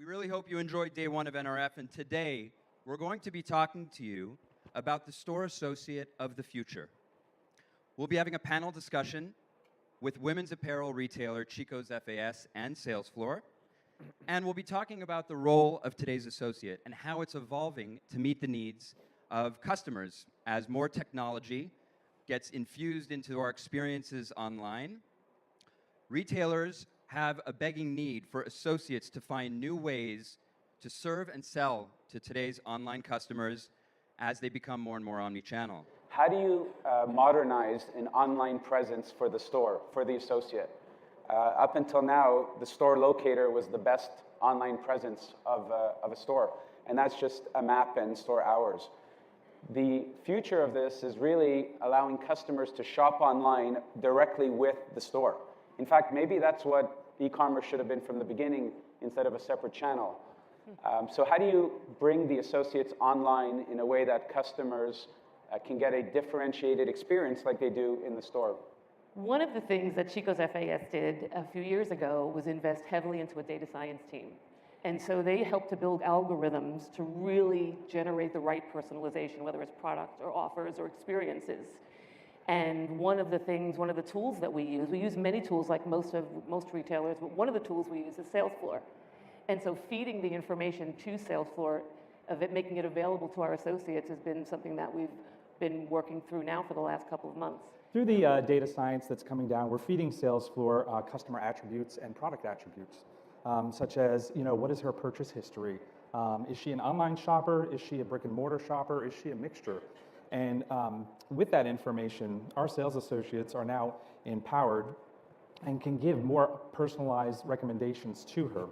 We really hope you enjoyed day one of NRF, and today we're going to be talking to you about the store associate of the future. We'll be having a panel discussion with women's apparel retailer Chico's FAS and sales floor, and we'll be talking about the role of today's associate and how it's evolving to meet the needs of customers as more technology gets infused into our experiences online. Retailers have a begging need for associates to find new ways to serve and sell to today's online customers as they become more and more omni-channel. How do you modernize an online presence for the store, for the associate? Up until now, the store locator was the best online presence of a store, and that's just a map and store hours. The future of this is really allowing customers to shop online directly with the store. In fact, maybe that's what e-commerce should have been from the beginning instead of a separate channel. So how do you bring the associates online in a way that customers can get a differentiated experience like they do in the store? One of the things that Chico's FAS did a few years ago was invest heavily into a data science team. And so they helped to build algorithms to really generate the right personalization, whether it's product or offers or experiences. And one of the tools that we use many tools like most retailers, but one of the tools we use is sales floor. And so feeding the information to sales floor, making it available to our associates has been something that we've been working through now for the last couple of months. Through the data science that's coming down, we're feeding sales floor customer attributes and product attributes, such as, what is her purchase history? Is she an online shopper? Is she a brick and mortar shopper? Is she a mixture? And with that information, our sales associates are now empowered and can give more personalized recommendations to her.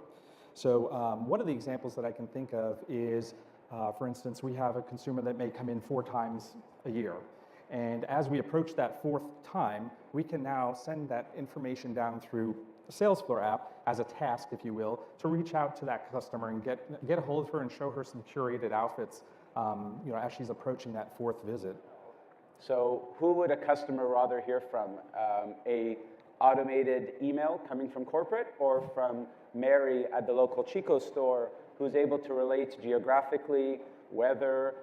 So one of the examples that I can think of is, for instance, we have a consumer that may come in 4 times a year. And as we approach that 4th time, we can now send that information down through the sales floor app as a task, if you will, to reach out to that customer and get a hold of her and show her some curated outfits as she's approaching that 4th visit. So who would a customer rather hear from? A automated email coming from corporate, or from Mary at the local Chico store who's able to relate geographically, weather,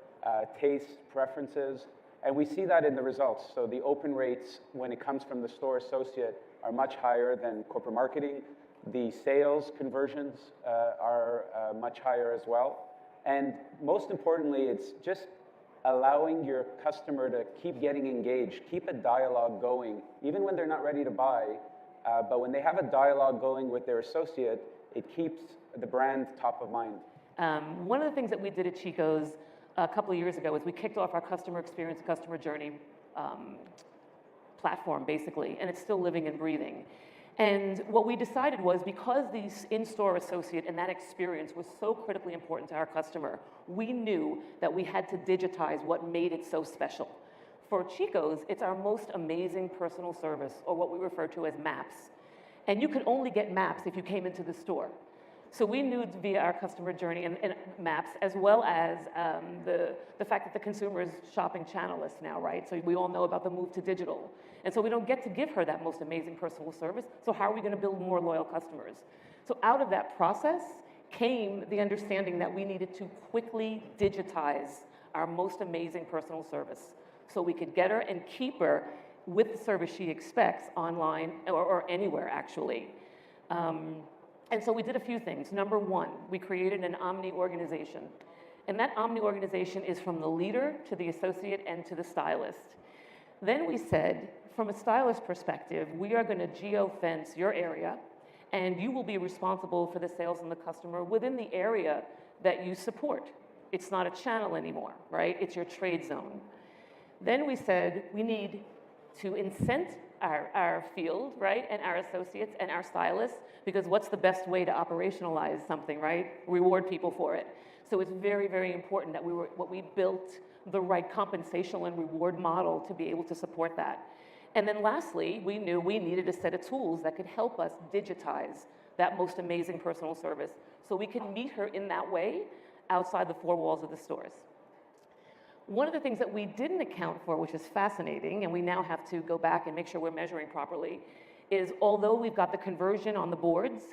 taste, preferences? And we see that in the results. So the open rates when it comes from the store associate are much higher than corporate marketing. The sales conversions are much higher as well. And most importantly, it's just allowing your customer to keep getting engaged, keep a dialogue going, even when they're not ready to buy. But when they have a dialogue going with their associate, it keeps the brand top of mind. One of the things that we did at Chico's a couple of years ago is we kicked off our customer experience, customer journey platform, basically, and it's still living and breathing. And what we decided was, because the in-store associate and that experience was so critically important to our customer, we knew that we had to digitize what made it so special. For Chico's, it's our most amazing personal service, or what we refer to as maps. And you could only get maps if you came into the store. So we knew via our customer journey and maps, as well as the fact that the consumer is shopping channelless now, right? So we all know about the move to digital. And so we don't get to give her that most amazing personal service. So how are we going to build more loyal customers? So out of that process came the understanding that we needed to quickly digitize our most amazing personal service, so we could get her and keep her with the service she expects online or anywhere, actually. And so we did a few things. Number one, we created an omni organization. And that omni organization is from the leader to the associate and to the stylist. Then we said, from a stylist perspective, we are going to geo-fence your area, and you will be responsible for the sales and the customer within the area that you support. It's not a channel anymore, right? It's your trade zone. Then we said, we need to incent our field, right, and our associates and our stylists, because what's the best way to operationalize something, right? Reward people for it. So it's very, very important that we built the right compensational and reward model to be able to support that. And then lastly, we knew we needed a set of tools that could help us digitize that most amazing personal service, so we could meet her in that way outside the 4 walls of the stores. One of the things that we didn't account for, which is fascinating, and we now have to go back and make sure we're measuring properly, is although we've got the conversion on the boards,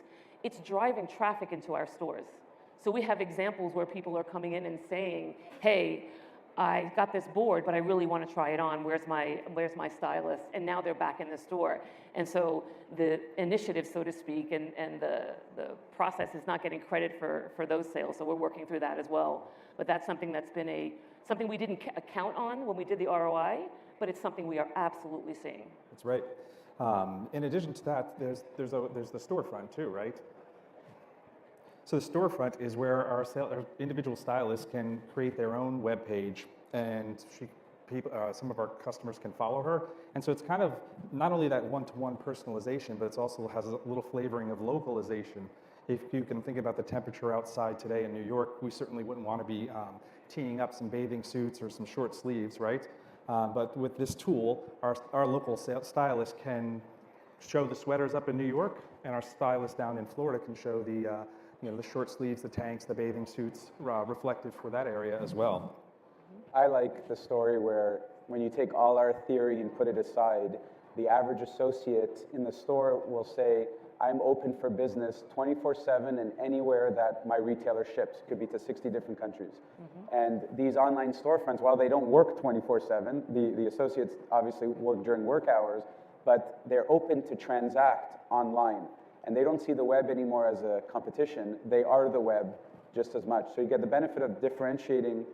it's driving traffic into our stores. So we have examples where people are coming in and saying, hey, I got this board, but I really want to try it on. Where's my stylist? And now they're back in the store. And so the initiative, so to speak, and the process is not getting credit for those sales. So we're working through that as well. But that's something that's been something we didn't count on when we did the ROI, but it's something we are absolutely seeing. That's right. In addition to that, there's the storefront too, right? So the storefront is where our individual stylists can create their own web page, and some of our customers can follow her. And so it's kind of not only that one-to-one personalization, but it also has a little flavoring of localization. If you can think about the temperature outside today in New York, we certainly wouldn't want to be teeing up some bathing suits or some short sleeves, right? But with this tool, our local stylist can show the sweaters up in New York, and our stylist down in Florida can show the short sleeves, the tanks, the bathing suits reflected for that area as well. I like the story where when you take all our theory and put it aside, the average associate in the store will say, I'm open for business 24/7 and anywhere that my retailer ships. Could be to 60 different countries. And these online storefronts, while they don't work 24/7, the associates obviously work during work hours, but they're open to transact online. And they don't see the web anymore as a competition. They are the web just as much. So you get the benefit of differentiating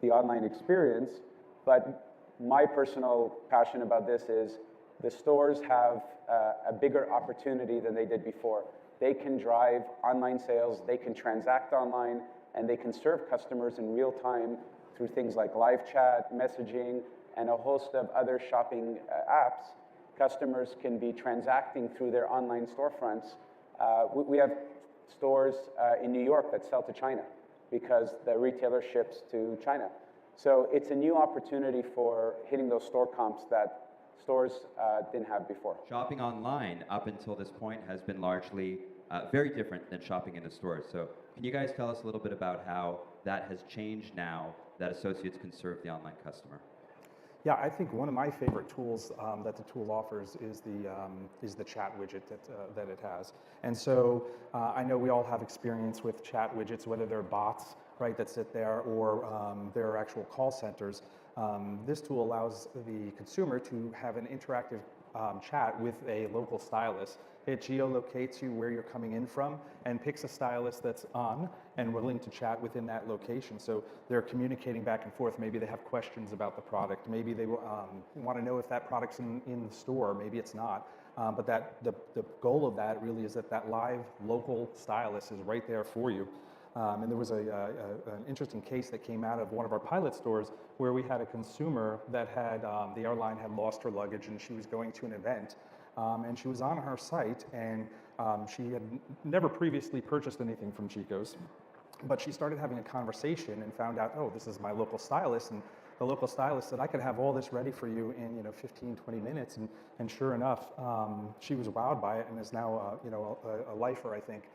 the online experience. But my personal passion about this is the stores have a bigger opportunity than they did before. They can drive online sales, they can transact online, and they can serve customers in real time through things like live chat, messaging, and a host of other shopping apps. Customers can be transacting through their online storefronts. We have stores in New York that sell to China because the retailer ships to China. So it's a new opportunity for hitting those store comps that stores didn't have before. Shopping online up until this point has been largely very different than shopping in the stores. So can you guys tell us a little bit about how that has changed now that associates can serve the online customer? Yeah, I think one of my favorite tools that the tool offers is the chat widget that it has. And so I know we all have experience with chat widgets, whether they're bots, right, that sit there, or they're actual call centers. This tool allows the consumer to have an interactive chat with a local stylist. It geolocates you where you're coming in from and picks a stylist that's on and willing to chat within that location. So they're communicating back and forth. Maybe they have questions about the product. Maybe they want to know if that product's in the store. Maybe it's not. But the goal of that really is that live local stylist is right there for you. And there was an interesting case that came out of one of our pilot stores where we had a consumer that had, the airline had lost her luggage and she was going to an event. And she was on our site, and she had never previously purchased anything from Chico's. But she started having a conversation and found out, oh, this is my local stylist. And the local stylist said, I could have all this ready for you in 15, 20 minutes. And sure enough, she was wowed by it and is now a lifer, I think,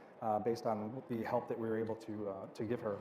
based on the help that we were able to give her.